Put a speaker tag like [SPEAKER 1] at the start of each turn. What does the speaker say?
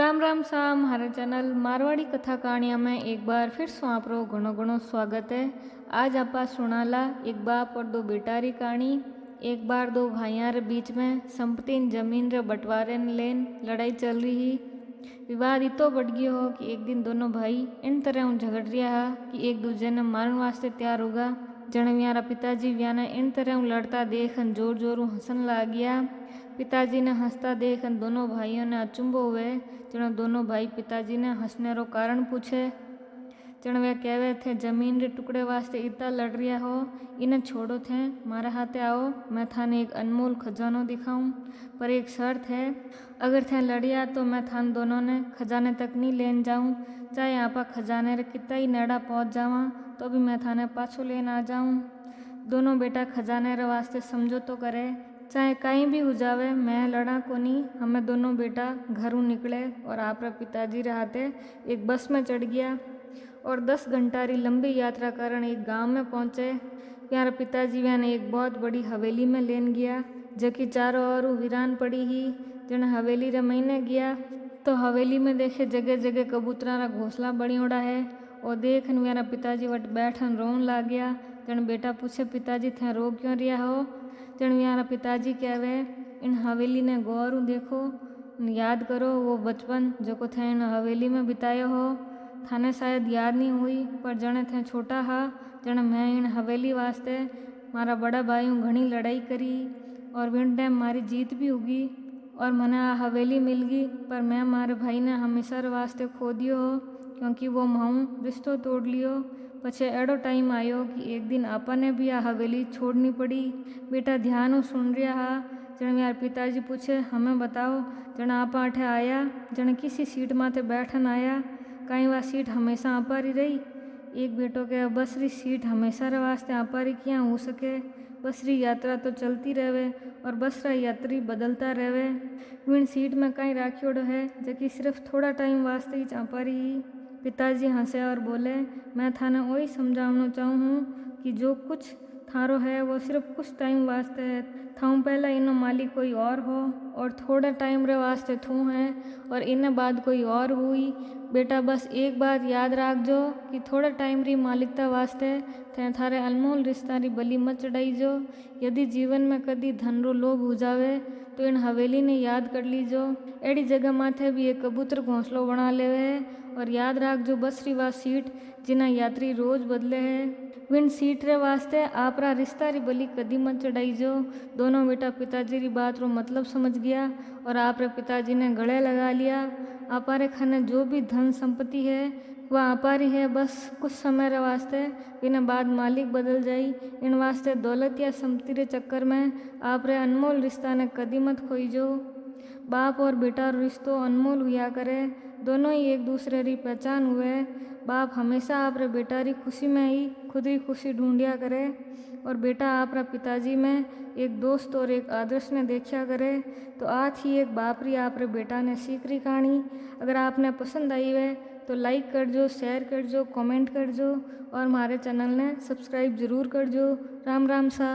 [SPEAKER 1] राम राम सा हमारे चैनल मारवाड़ी कथा कहानियाँ में एक बार फिर से आपरो घणो घणो स्वागत है। आज आप सुनाला एक बाप और दो बेटा री कहानी। एक बार दो भाइयों रे बीच में संपत्ति जमीन रे बंटवारे ने लेन लड़ाई चल रही ही। विवाद इतो बढ़ गयो हो कि एक दिन दोनों भाई इन तरह झगड़ रहा है कि एक दूसरे ने मारने वास्ते तैयार होगा। जन व्यारा पिताजी व्याने इन तरह लड़ता देख जोर जोर हंसन लग गया। पिताजी ने हंसता देख दोनों भाइयों ने अचंभो हुए। जन दोनों भाई पिताजी ने हंसने रो कारण पूछे। जन वे कहवे थे जमीन रे टुकड़े वास्ते इतना लड़ रिया हो, इन्हें छोड़ो थे, मारे हाथे आओ, मैं थाने एक अनमोल खजानो दिखाऊं, पर एक शर्त है, अगर थे लड़िया तो मैं थान दोनों ने खजाने तक नहीं लेन जाऊं, चाहे आपा खजाने रे कितना ही नेड़ा पहुंच जावा तो भी मैं थाने पाछो लेन आ जाऊं। दोनों बेटा खजाने रे वास्ते समझौतो करे, चाहे कहीं भी हो जावे, मैं लड़ा कोनी। हमें दोनों बेटा घरों निकले और आप पिताजी रे हाथे एक बस में चढ़ गया और 10 घंटा री लंबी यात्रा कारण एक गांव में पहुंचे। प्यारे पिताजी ने एक बहुत बड़ी हवेली में लेन गया, जबकि चारों ओर वीरान पड़ी ही। जन हवेली रे महीने गया तो हवेली में देखे जगह जगह कबूतरा रा घोंसला बनियोड़ा है और देख मेरा पिताजी वट बैठन रोन लाग गया। जन बेटा पूछे पिताजी थे रो क्यों रिया हो। जन मेरा पिताजी कहवे इन हवेली ने गौर देखो, याद करो वो बचपन जो को थे इन हवेली में बितायो हो। थाने शायद याद नहीं हुई, पर जने थे छोटा हा जन मैं इन हवेली वास्ते मारा बड़ा भाईयों घनी लड़ाई करी और विन टाइम मारी जीत भी होगी और मने आ हवेली मिल गई, पर मैं मारे भाई ने हमेशा वास्ते खो दियो हो क्योंकि वो माऊ रिश्तो तोड़ लियो। पछे एडो टाइम आयो कि एक दिन आपा ने भी आ हवेली छोड़नी पड़ी। बेटा ध्यान सुन रहा हा। जन यार पिताजी पूछे हमें बताओ जन आपा अठे आया, जन किसी सीट माथे बैठन आया, कहीं वह सीट हमेशा आपारी रही। एक बेटो के बस री सीट हमेशा रे वास्ते आपारी क्या हो सके, बस री यात्रा तो चलती रहे और बस रा यात्री बदलता रहे। विन सीट में कहीं राखियोड़ो है जबकि सिर्फ थोड़ा टाइम वास्ते ही आपारी ही। पिताजी हंसे और बोले मैं थाने वही समझाना चाहूँ कि जो कुछ थारो है वो सिर्फ कुछ टाइम वास्ते है, थाऊ पहला इनो मालिक कोई और हो और थोड़े टाइम रे वास्ते थू है और इन्हें बाद कोई और हुई। बेटा बस एक बात याद राख जो कि थोड़े टाइम री मालिकता वास्ते थे थारे अनमोल रिश्ता री बलि मत चढ़ाई जो। यदि जीवन में कदी धन रो लोभ हो जावे तो इन हवेली ने याद कर लीजो, एड़ी जगह माथे भी एक कबूतर घोंसलो बना लेवे है और याद राख जो बस री वा सीट जिना यात्री रोज बदले है, विन सीट रे वास्ते आपरा रिश्ता री बलि कदी मत चढ़ाई जो। दोनों बेटा पिताजी री बात रो मतलब समझ गया और आप रे पिताजी ने गले लगा लिया। आपारे खाने जो भी धन संपत्ति है वह आपारी है, बस कुछ समय रे वास्ते, बिना बाद मालिक बदल जाई। इन वास्ते दौलत या संपत्ति रे चक्कर में आप रे अनमोल रिश्ता ने कदी मत खोई जो। बाप और बेटा रो रिश्तो अनमोल हुआ करे, दोनों ही एक दूसरे री पहचान हुए। बाप हमेशा आप रे बेटा री खुशी में ही खुद री खुशी ढूंढिया करे और बेटा आप रा पिताजी में एक दोस्त और एक आदर्श ने देखा करे। तो आज ही एक बाप री आप रे बेटा ने सीख री कहानी। अगर आपने पसंद आई है तो लाइक कर जो, शेयर कर जो, कमेंट कर जो और हमारे चैनल ने सब्सक्राइब जरूर कर जो। राम राम सा।